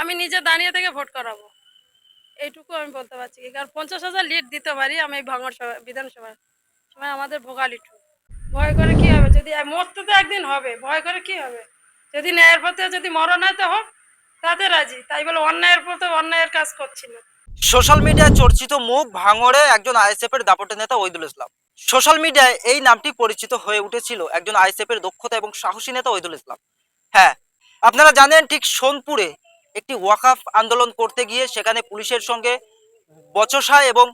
আমি নিজে দাঁড়িয়ে থেকে ভোট করাবো, এইটুকু আমি বলতে পারছি। কারণ 50,000 লিড দিতে পারি আমি এই ভাঙড় বিধানসভার সময়। আমাদের ভোগালী টু ভয় করে কি হবে? যদি মরতে তো একদিন হবে, ভয় করে কি হবে? যদি ন্যায়ের পথে যদি মরণ হয় তো হোক, তাদের রাজি। তাই বলে অন্যায়ের পথে অন্যায়ের কাজ করছি না। সোশ্যাল মিডিয়ায় চর্চিত মুখ ভাঙড়ে একজন আইএসএফ এর দাপটে নেতা ওইদুল ইসলাম। সোশ্যাল মিডিয়ায় এই নামটি পরিচিত হয়ে উঠেছিল একজন আইএসএফ এর দক্ষতা এবং সাহসী নেতা ওইদুল ইসলাম। হ্যাঁ, আপনারা জানেন ঠিক সোনপুরে একটি ওয়াকফ আন্দোলন করতে গিয়ে সেখানে পুলিশের সঙ্গে বচসা এবং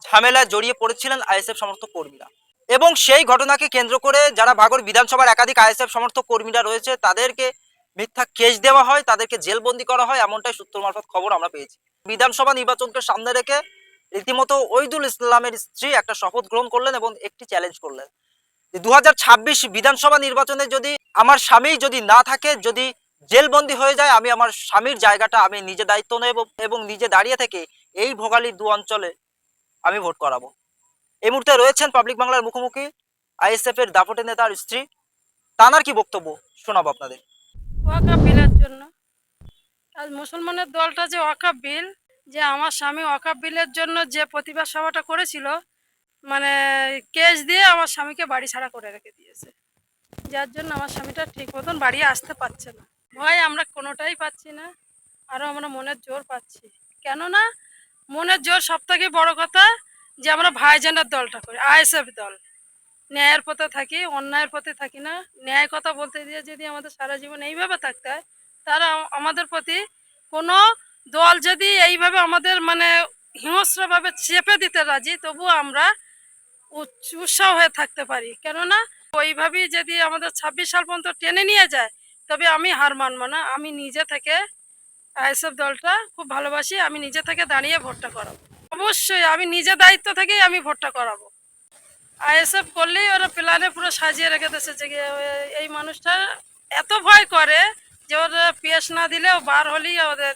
ঝামেলায় জড়িয়ে পড়েছিলেন আইএসএফ সমর্থক কর্মীরা, এবং সেই ঘটনাকে কেন্দ্র করে যারা ভাঙড় বিধানসভার একাধিক আইএসএফ সমর্থক কর্মীরা রয়েছে তাদেরকে মিথ্যা কেস দেওয়া হয়, তাদেরকে জেলবন্দি করা হয়, এমনটাই সূত্র মারফত খবর আমরা পেয়েছি। বিধানসভা নির্বাচনকে সামনে রেখে রীতিমতো ওইদুল ইসলামের স্ত্রী একটা শপথ গ্রহণ করলেন এবং একটি চ্যালেঞ্জ করলেন যে 2026 বিধানসভা নির্বাচনে যদি আমার স্বামী যদি না থাকে, যদি জেলবন্দি হয়ে যায়, আমি আমার স্বামীর জায়গাটা আমি নিজে দায়িত্ব নেব এবং নিজে দাঁড়িয়ে থেকে এই ভোগালী দু অঞ্চলে আমি ভোট করাবো। এই মুহূর্তে রয়েছেন পাবলিক বাংলার মুখোমুখি আইএসএফ এর দাপটে নেতার স্ত্রী। তানার কি বক্তব্য শোনাবো আপনাদের। ওয়াকাব বিলের জন্য, আজ মুসলমানের দলটা যে ওয়াকাব বিল, যে আমার স্বামী ওয়াকাব বিলের জন্য যে প্রতিবাদ সভাটা করেছিল, মানে কেস দিয়ে আমার স্বামীকে বাড়ি ছাড়া করে রেখে দিয়েছে। যার জন্য আমার স্বামীটা ঠিক মতন বাড়ি আসতে পারছে না। ভয় আমরা কোনোটাই পাচ্ছি না, আরও আমরা মনের জোর পাচ্ছি। কেননা মনের জোর সব থেকে বড় কথা, যে আমরা ভাইজানের দলটা করি, আইএসএফ দল। ন্যায়ের পথে থাকি, অন্যায়ের পথে থাকি না। ন্যায় কথা বলতে দিয়ে যদি আমাদের সারা জীবন এইভাবে থাকতে হয়, তারা আমাদের প্রতি কোনো দল যদি এইভাবে আমাদের মানে হিংস্রভাবে চেপে দিতে রাজি, তবুও আমরা উৎসাহ হয়ে থাকতে পারি। কেননা ওইভাবেই যদি আমাদের 26 সাল পর্যন্ত টেনে নিয়ে যায়, তবে আমি হার মানবো না। আমি নিজে থেকে আইএসএফ দলটা খুব ভালোবাসি, আমি নিজে থেকে দাঁড়িয়ে ভোটটা করাবো। অবশ্যই আমি নিজে দায়িত্ব থেকেই আমি ভোটটা করাবো। আইএসএফ করলেই ওরা প্ল্যানে পুরো সাজিয়ে রেখে দিয়েছে যে এই মানুষটা এত ভয় করে যে ওরা পেশ না দিলেও বার হলেই ওদের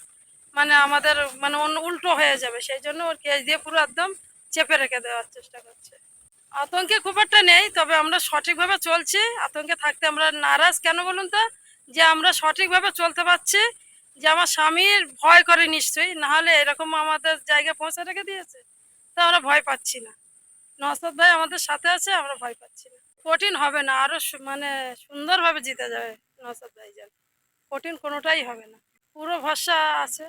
মানে আমাদের মানে অন্য উল্টো হয়ে যাবে, সেই জন্য ওর কেস দিয়ে পুরো একদম চেপে রেখে দেওয়ার চেষ্টা করছে। আতঙ্কে খুব একটা নেই, তবে আমরা সঠিকভাবে চলছি। আতঙ্কে থাকতে আমরা নারাজ কেন বলুন তো? যে আমরা সঠিকভাবে চলতে পারছি, যে আমার স্বামীর ভয় করে নিশ্চয়ই, নাহলে এরকম আমাদের জায়গায় পৌঁছে রেখে দিয়েছে, তা আমরা ভয় পাচ্ছি না। নওশাদ ভাই আমাদের সাথে আছে, আমরা ভয় পাচ্ছি না। কঠিন হবে না, আরো মানে সুন্দরভাবে জিতে যাবে নওশাদ ভাই। যেন কঠিন কোনোটাই হবে না, পুরো ভরসা আছে।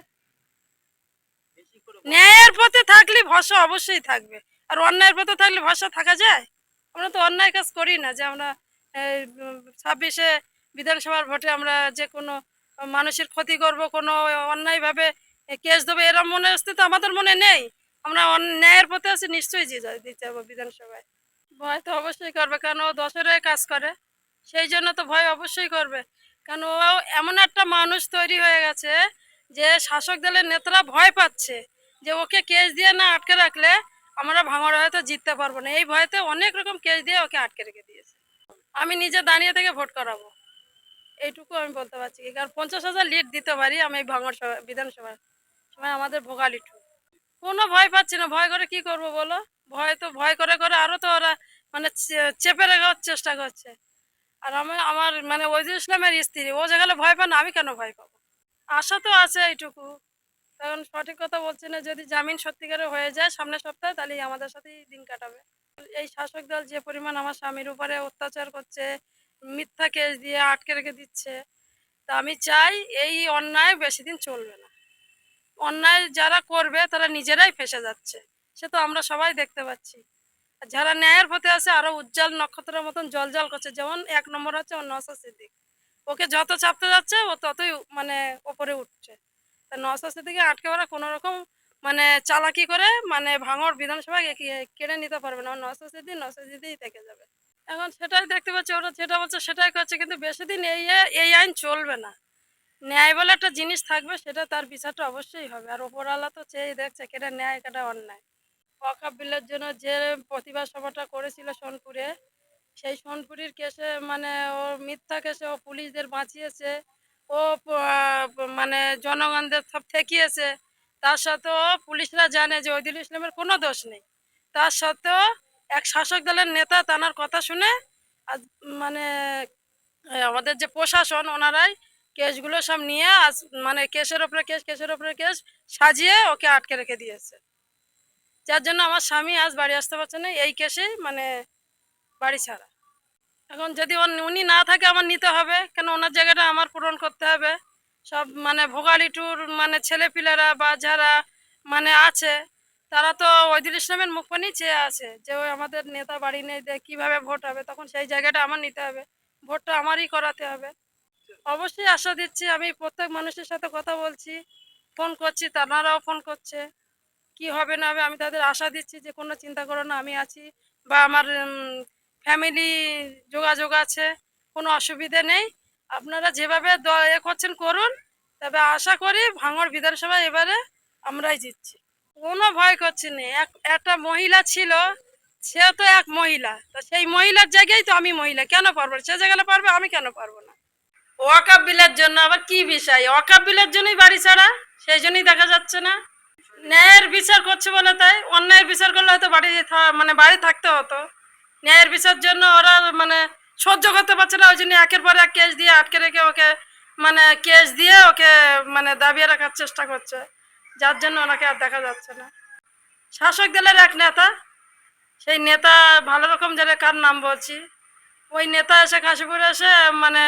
ন্যায়ের পথে থাকলে ভরসা অবশ্যই থাকবে, আর অন্যায়ের পথে থাকলে ভরসা থাকা যায়? আমরা তো অন্যায় কাজ করি না যে আমরা 26-এ বিধানসভার ভোটে আমরা যে কোনো মানুষের ক্ষতি করব, কোনো অন্যায়ভাবে কেস দেবো, এরম মনে অস্তিত্ব আমাদের মনে নেই। আমরা ন্যায়ের পথে আছি, নিশ্চয়ই দিতে যাবো বিধানসভায়। ভয় তো অবশ্যই করবে, কারণ ও দশের কাজ করে, সেই জন্য তো ভয় অবশ্যই করবে। কারণ ও এমন একটা মানুষ তৈরি হয়ে গেছে যে শাসক দলের নেতারা ভয় পাচ্ছে যে ওকে কেস দিয়ে না আটকে রাখলে আমরা ভাঙড়ে হয়তো জিততে পারবো না। এই ভয়তে অনেক রকম কেস দিয়ে ওকে আটকে রেখে দিয়েছে। আমি নিজে দাঁড়িয়ে থেকে ভোট করাবো, এইটুকু আমি বলতে পারছি। কারণ 50,000 লিড দিতে পারি আমি এই ভাঙড় বিধানসভার সময়। আমাদের ভোগালী টু কোনো ভয় পাচ্ছি না। ভয় করে কি করব বলো? ভয় তো ভয় করে করে আরও তো ওরা মানে চেপে রাখার চেষ্টা করছে। আর আমি আমার মানে ওইদুল ইসলামের স্ত্রী, ও যেখানে ভয় পায় না, আমি কেন ভয় পাবো? আশা তো আছে এইটুকু, কারণ সঠিক কথা বলছি না, যদি জামিন সত্যিকারে হয়ে যায় সামনের সপ্তাহে, তাহলেই আমাদের সাথেই দিন কাটাবে। এই শাসক দল যে পরিমাণ আমার স্বামীর উপরে অত্যাচার করছে, মিথ্যা কেস দিয়ে আটকে রেখে দিচ্ছে, তা আমি চাই এই অন্যায় বেশি দিন চলবে না। অন্যায় যারা করবে তারা নিজেরাই ফেঁসে যাচ্ছে, সে তো আমরা সবাই দেখতে পাচ্ছি। আর যারা ন্যায়ের পথে আছে আরো উজ্জ্বল নক্ষত্রের মতন জল করছে। যেমন 1 নম্বর হচ্ছে ওর নওশাদ সিদ্দিক, ওকে যত চাপতে যাচ্ছে ও ততই মানে ওপরে উঠছে। তা নওশাদ সিদ্দিকে আটকে ওরা কোনো রকম মানে চালাকি করে মানে ভাঙড় বিধানসভায় কেড়ে নিতে পারবে না। নওশাদ সিদ্দিক থেকে যাবে। এখন সেটাই দেখতে পাচ্ছি, ওরা যেটা বলছে সেটাই করছে, কিন্তু বেশি দিন এই আইন চলবে না। ন্যায় বলে একটা জিনিস থাকবে, সেটা তার বিচারটা অবশ্যই হবে। আর ওপরওয়ালা তো চেয়ে দেখছে কেটা ন্যায় কেটা অন্যায়। ওয়াকফ বিলের জন্য যে প্রতিবাদ সভাটা করেছিল সোনপুরে, সেই সোনপুরের কেসে মানে ও মিথ্যা কেসে ও পুলিশদের বাঁচিয়েছে, ও মানে জনগণদের সব ঠেকিয়েছে। তার সত্ত্বেও পুলিশরা জানে যে ওইদুল ইসলামের কোনো দোষ নেই। তার সত্ত্বেও এক শাসক দলের নেতা তানার কথা শুনে আজ মানে আমাদের যে প্রশাসন ওনারাই কেসগুলো সব নিয়ে মানে কেসের ওপরে কেস কেসের ওপরে কেস সাজিয়ে ওকে আটকে রেখে দিয়েছে, যার জন্য আমার স্বামী আজ বাড়ি আসতে পারছে না এই কেসেই মানে বাড়ি ছাড়া। এখন যদি উনি না থাকে আমার নিতে হবে, কেন ওনার জায়গাটা আমার পূরণ করতে হবে। সব মানে ভোগালিটুর মানে ছেলেপিলেরা বা যারা মানে আছে তারা তো ওইদুল ইসলামের মুখপানি চেয়ে আছে যে ওই আমাদের নেতা বাড়ি নেই, কীভাবে ভোট হবে, তখন সেই জায়গাটা আমার নিতে হবে, ভোটটা আমারই করাতে হবে। অবশ্যই আশা দিচ্ছি, আমি প্রত্যেক মানুষের সাথে কথা বলছি, ফোন করছি, তারাও ফোন করছে, কি হবে না হবে আমি তাদের আশা দিচ্ছি যে কোনো চিন্তা করো না, আমি আছি, বা আমার ফ্যামিলি যোগাযোগ আছে, কোনো অসুবিধে নেই। আপনারা যেভাবে করছেন করুন, তবে আশা করি ভাঙড় বিধানসভায় এবারে আমরাই জিতছি। কোনো ভয় করছি না, একটা মহিলা ছিল, সে তো এক মহিলা, তা সেই মহিলার জায়গায় তো আমি মহিলা, কেন পারবো না? সে জায়গায় পারবে, আমি কেন পারবো না? ওয়াকাব বিলের জন্য আবার কি বিষয়? ওয়াকাব বিলের জন্যই বাড়ি ছাড়া, সেই জন্যই দেখা যাচ্ছে না। ন্যায়ের বিচার করছে বলে তাই, অন্যায়ের বিচার করলে হয়তো বাড়ি মানে বাড়ি থাকতে হতো। ন্যায়ের বিচার জন্য ওরা মানে সহ্য করতে পারছে না, ওই জন্য একের পর এক কেস দিয়ে আটকে রেখে ওকে মানে কেস দিয়ে ওকে মানে দাবিয়ে রাখার চেষ্টা করছে, যার জন্য ওনাকে আর দেখা যাচ্ছে না। শাসক দলের এক নেতা, সেই নেতা ভালো রকম যারা, কার নাম বলছি, ওই নেতা এসে কাশীপুরে এসে মানে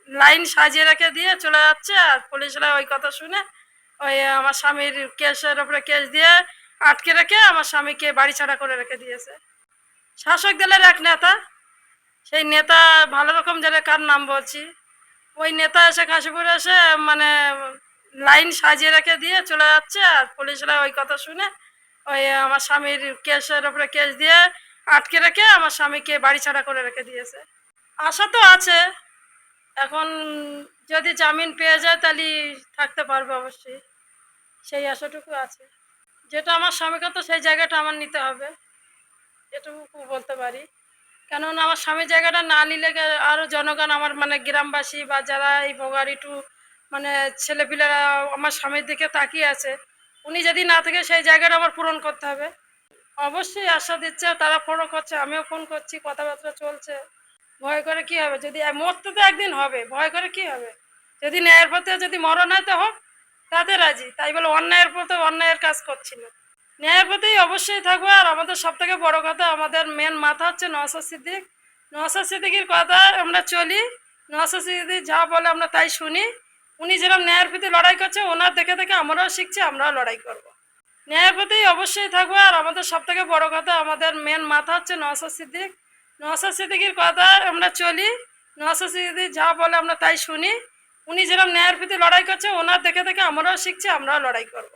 লাইন সাজিয়ে রেখে দিয়ে চলে যাচ্ছে, আর পুলিশরা ওই কথা শুনে ওই আমার স্বামীর কেসের ওপরে কেস দিয়ে আটকে রেখে আমার স্বামীকে বাড়ি ছাড়া করে রেখে দিয়েছে। শাসক দলের এক নেতা, সেই নেতা ভালো রকম যারা, কার নাম বলছি, ওই নেতা এসে কাশীপুরে এসে মানে লাইন সাজিয়ে রেখে দিয়ে চলে যাচ্ছে, আর পুলিশরা ওই কথা শুনে ওই আমার স্বামীর কেসের ওপরে কেস দিয়ে আটকে রেখে আমার স্বামীকে বাড়ি ছাড়া করে রেখে দিয়েছে। আশা তো আছে, এখন যদি জামিন পেয়ে যায় তাহলে থাকতে পারবে অবশ্যই, সেই আশাটুকু আছে। যেটা আমার স্বামীকে, তো সেই জায়গাটা আমার নিতে হবে, এটুকু বলতে পারি। কেননা আমার স্বামীর জায়গাটা না নিলে আরও জনগণ, আমার মানে গ্রামবাসী বা যারা এই ভোগাড়িটু মানে ছেলেপিলেরা আমার স্বামীর দিকে তাকিয়ে আছে, উনি যদি না থাকে সেই জায়গাটা আমার পূরণ করতে হবে। অবশ্যই আশা দিচ্ছে, তারা ফোনও করছে, আমিও ফোন করছি, কথাবার্তা চলছে। ভয় করে কি হবে? যদি মরতে তো একদিন হবে, ভয় করে কি হবে? যদি ন্যায়ের পথে যদি মরণ হয় তো হোক, তাতে রাজি, তাই বলে অন্যায়ের পথে অন্যায়ের কাজ করছি না। ন্যায়ের পথেই অবশ্যই থাকবো। আর আমাদের সব থেকে বড় কথা, আমাদের মেন মাথা হচ্ছে নওশাদ সিদ্দিক। নওশাদ সিদ্দিকির কথা আমরা চলি, নওশাদ সিদ্দিক যা বলে আমরা তাই শুনি। উনি যেরকম ন্যায়ের প্রতি লড়াই করছে, ওনার দেখে দেখে আমরাও শিখছি, আমরাও লড়াই করব। ন্যায়ের প্রতিই অবশ্যই থাকবো। আর আমাদের সব থেকে বড় কথা, আমাদের মেন মাথা হচ্ছে নওশাদ সিদ্দিক। নওশাদ সিদ্দিকির কথা আমরা চলি, নওশাদ সিদ্দিক যা বলে আমরা তাই শুনি। উনি যেরকম ন্যায়ের প্রতি লড়াই করছে, ওনার দেখে দেখে আমরাও শিখছি, আমরাও লড়াই করব।